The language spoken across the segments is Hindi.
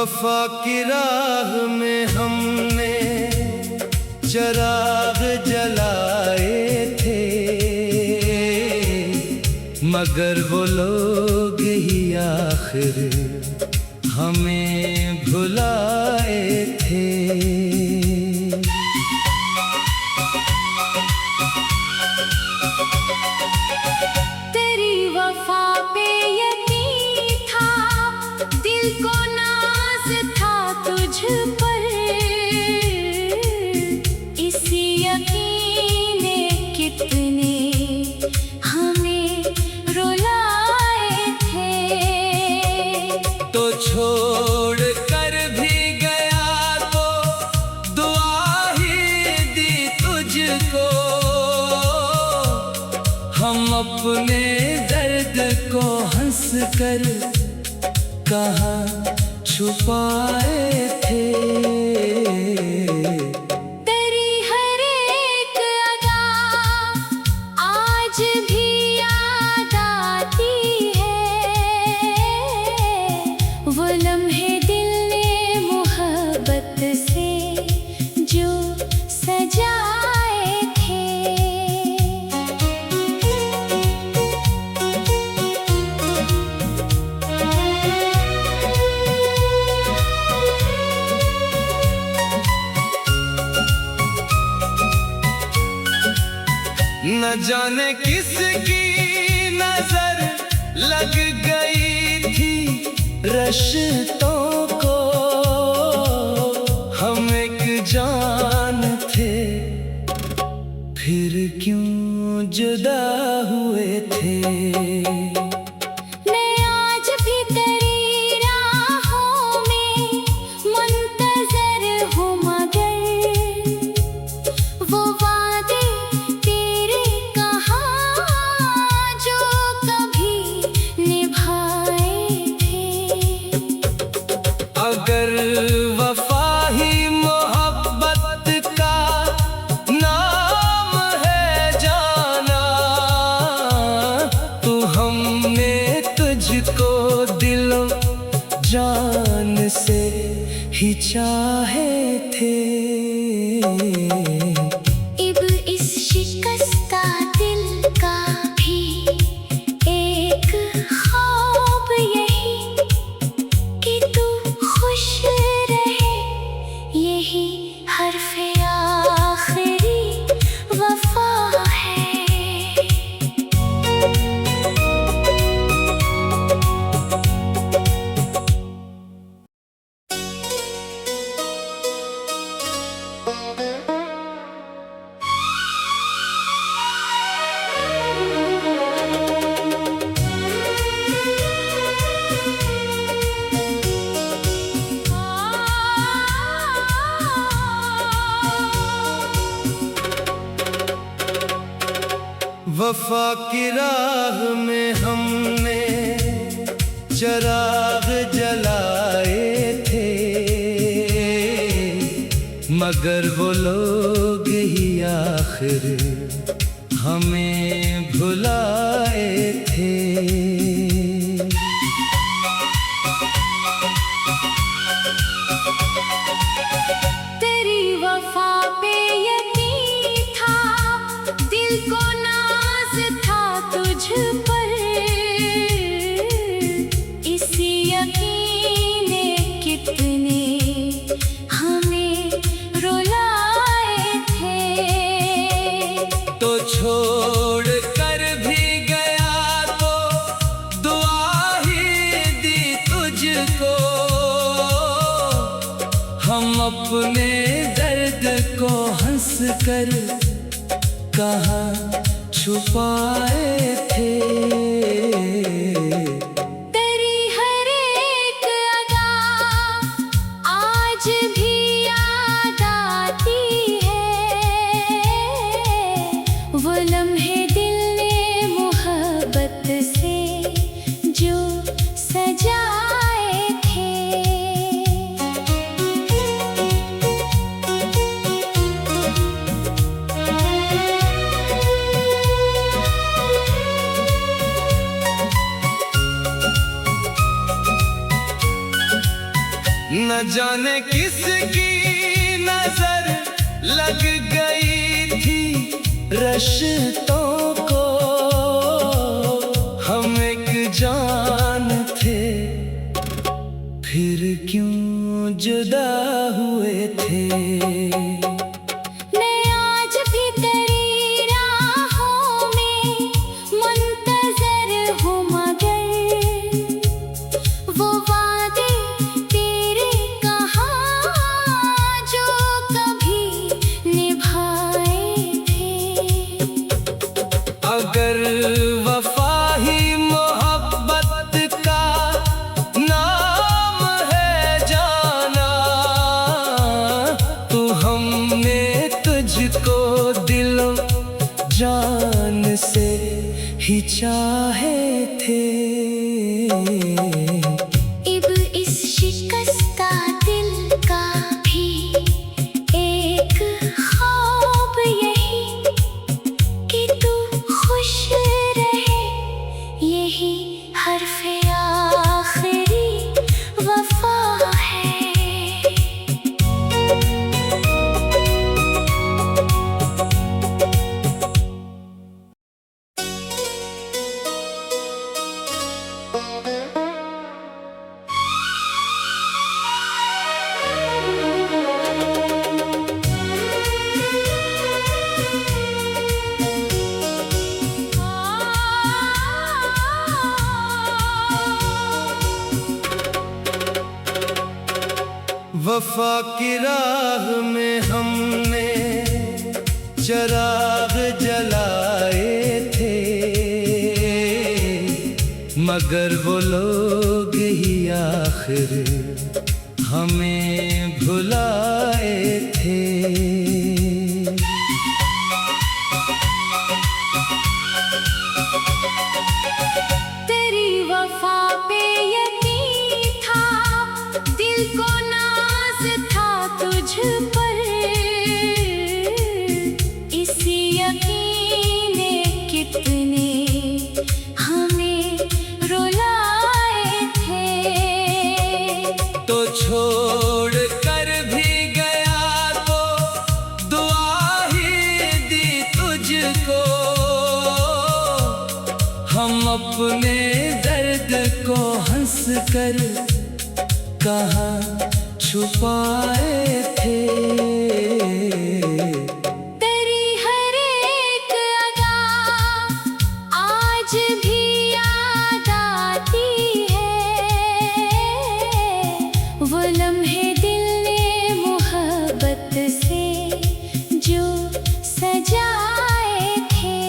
वफा की राह में हमने चराग जलाए थे, मगर वो लोग ही आखिर हमें भुलाए थे। तेरी वफा पे यकीन था, दिल को नाज था तुझ पर, इसी यकीन ने कितने हमें रुलाए थे। तो छोड़ कर भी गया तो दुआ ही दी तुझको, हम अपने दर्द को हंस कर कहाँ छुपाए थे। तेरी हर एक अदा आज भी याद आती है, वो लम्हे दिल ने मोहब्बत से जो सजाए थे। न जाने किसकी नजर लग गई थी रिश्तों को, हम एक जान थे फिर क्यों जुदा हुए थे। मैं आज भी तेरी राहों में मुंतज़र हूँ, मगर वो वादे तेरे कहाँ जो कभी निभाए थे। अगर वफा ही मोहब्बत का नाम है जाना, तो हमने तुझको दिलो जान से ही चाहे थे। इब इस शिकस्ता दिल का भी एक ख्वाब यही कि तू खुश रहे, यही हर्फ़े आखिरी वफा है। वफा की राह में हमने चराग जलाए थे, मगर वो लोग ही आखिर हमें भुलाए थे। तेरी वफा पे यकीन था, दिल को नाज था तुझ पर, इसी यकीन ने कितने हमें रुलाए थे। तो छोड़ कर भी गया तो दुआ ही दी तुझको, हम अपने दर्द को हंस कर कहाँ छुपाए थे। तेरी हर एक अदा आज भी याद आती है, वो लम्हे दिल ने मोहब्बत से जो सजाए थे। न जाने किसकी नजर लग गई थी रिश्तों को, हम एक जान थे फिर क्यों जुदा हुए थे। मैं आज भी तेरी राहों में मुंतज़र हूँ, मगर वो वादे तेरे कहाँ जो कभी निभाए थे। अगर वफा ही मोहब्बत का नाम है जाना, तो हमने तुझको दिलों जान से ही चाहे थे। इब इस शिकस्ता दिल का भी एक ख्वाब यही कि तू खुश रहे, यही हर्फ़े आखिरी वफा है। वफा की राह में हमने चराग जलाए थे, मगर वो लोग ही आखिर हमें भुलाए थे। तेरी वफा पे यकीन था, दिल को नाज था तुझ पर, इसी यकीन ने कितने हमें रुलाए थे। तो छोड़ कर भी गया तो दुआ ही दी तुझको, हम अपने दर्द को हंस कर कहाँ छुपाए थे। तेरी हर एक अदा आज भी याद आती है, वो लम्हे दिल ने मोहब्बत से जो सजाए थे।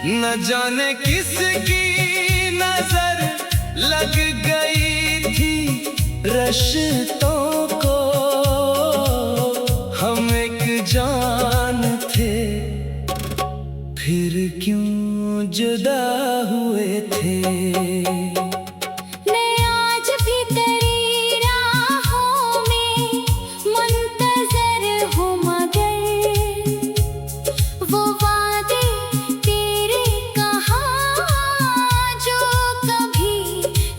न जाने किसकी नजर लग गई थी रिश्तों को, हम एक जान थे फिर क्यों जुदा हुए थे। मैं आज भी तेरी राहों में मुंतज़र हूँ, मगर वो वादे तेरे कहाँ जो कभी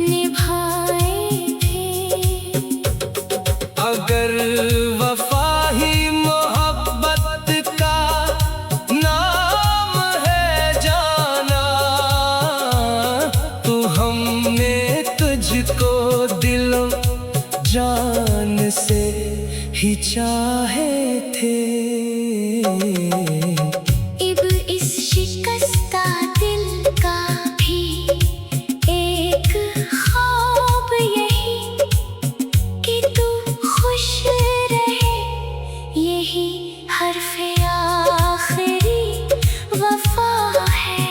निभाए थे। अगर वफा ही मोहब्बत का नाम है जाना, तो हमने तुझको दिलों जान से ही चाहे थे। इब इस शिकस्ता दिल का भी एक ख्वाब यही कि तू खुश रहे, यही हर्फ़े आखिरी वफा है।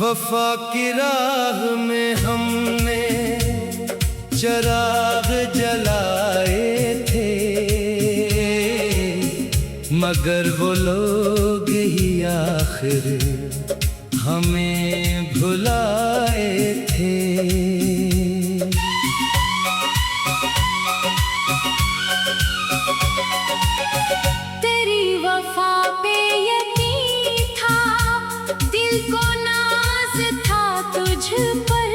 वफा की राह में हमने चराग जलाए थे, मगर वो लोग ही आखिर हमें भुलाए थे। तेरी वफा पे यकीन था, दिल को नाज था तुझ पर,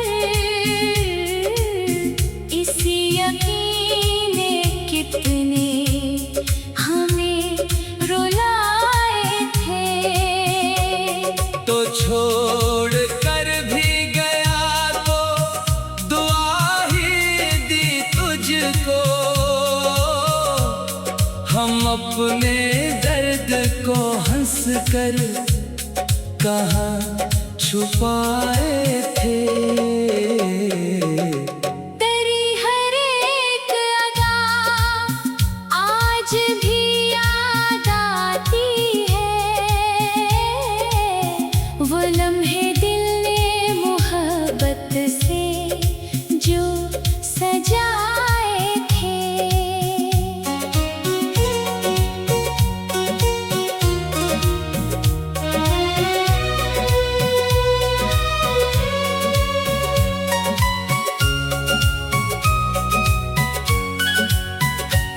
इसी यकीन ने कितने हमें रुलाए थे। तो छोड़ कर भी गया तो दुआ ही दी तुझको, हम अपने दर्द को हंस कर कहाँ छुपाए थे। तेरी हर एक अदा आज भी याद आती है, वो लम्हे दिल ने मोहब्बत से जो सजाए थे।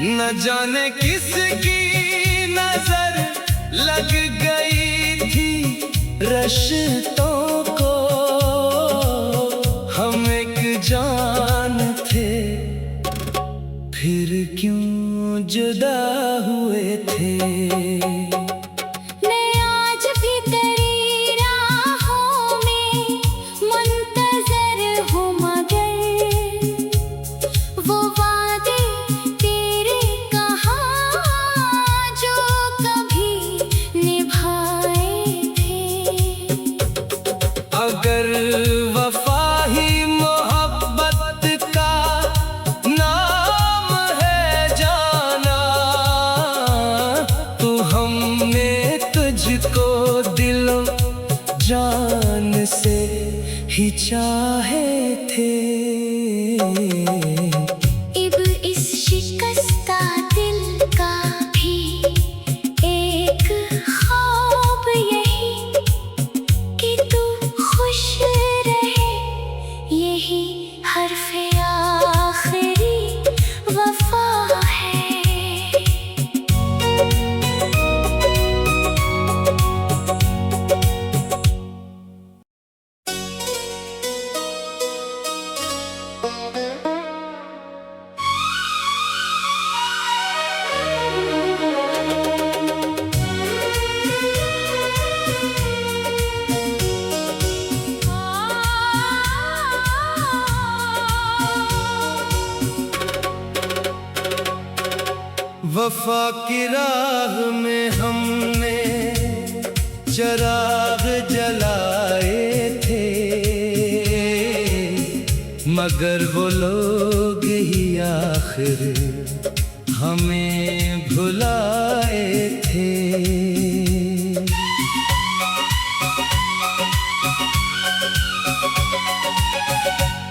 न जाने किसकी नजर लग गई थी रिश्तों को, हम एक जान थे फिर क्यों जुदा हुए थे। मैं आज भी तेरी राहों में मुंतज़र हूँ, मगर वो वादे तेरे कहाँ जो कभी निभाए थे। अगर वफा ही मोहब्बत का नाम है जाना, तो हमने तुझको दिलो जान से ही चाहे थे। इब इस शिकस्ता दिल का भी एक ख्वाब यही कि तू खुश रहे, यही हर्फ़े आखिरी वफा है। वफा की राह में हमने चराग जलाए थे, मगर वो लोग ही आखिर हमें भुलाए थे।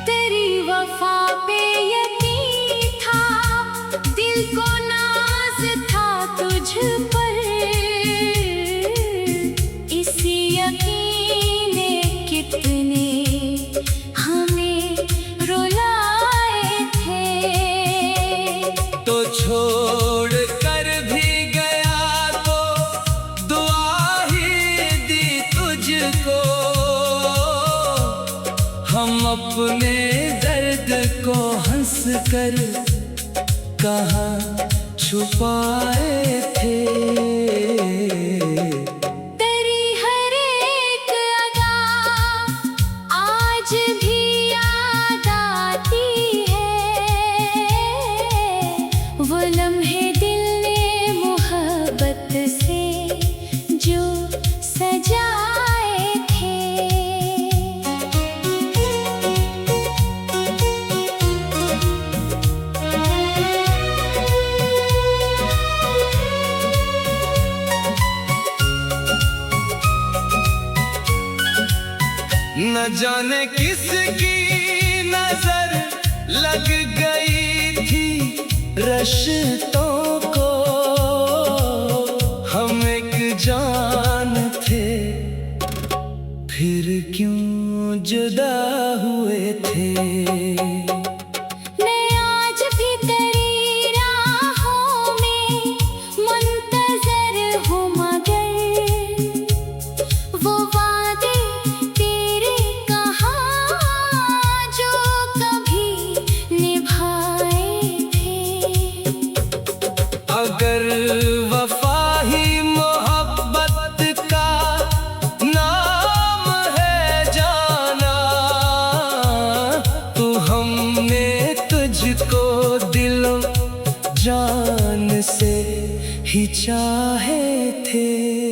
तेरी वफा पे यकीन था, दिल को नाज था तुझ पर, इसी यकीन ने कितने हमें रुलाए थे। तो छोड़ कर भी गया तो दुआ ही दी तुझको, हम अपने दर्द को हंस कर कहाँ छुपाए थे। तेरी हर एक अदा आज भी याद आती है, वो लम्हे दिल ने मोहब्बत से जो सजाए थे। न जाने किसकी नजर लग गई थी रिश्तों को, हम एक जान थे फिर क्यों जुदा हुए थे। मैं आज भी तेरी राहों में मुंतज़र हूँ, मगर वो वादे तेरे कहाँ जो कभी निभाए थे। अगर वफा ही मोहब्बत का नाम है जाना, तो हमने तुझको दिलो जान से ही चाहे थे।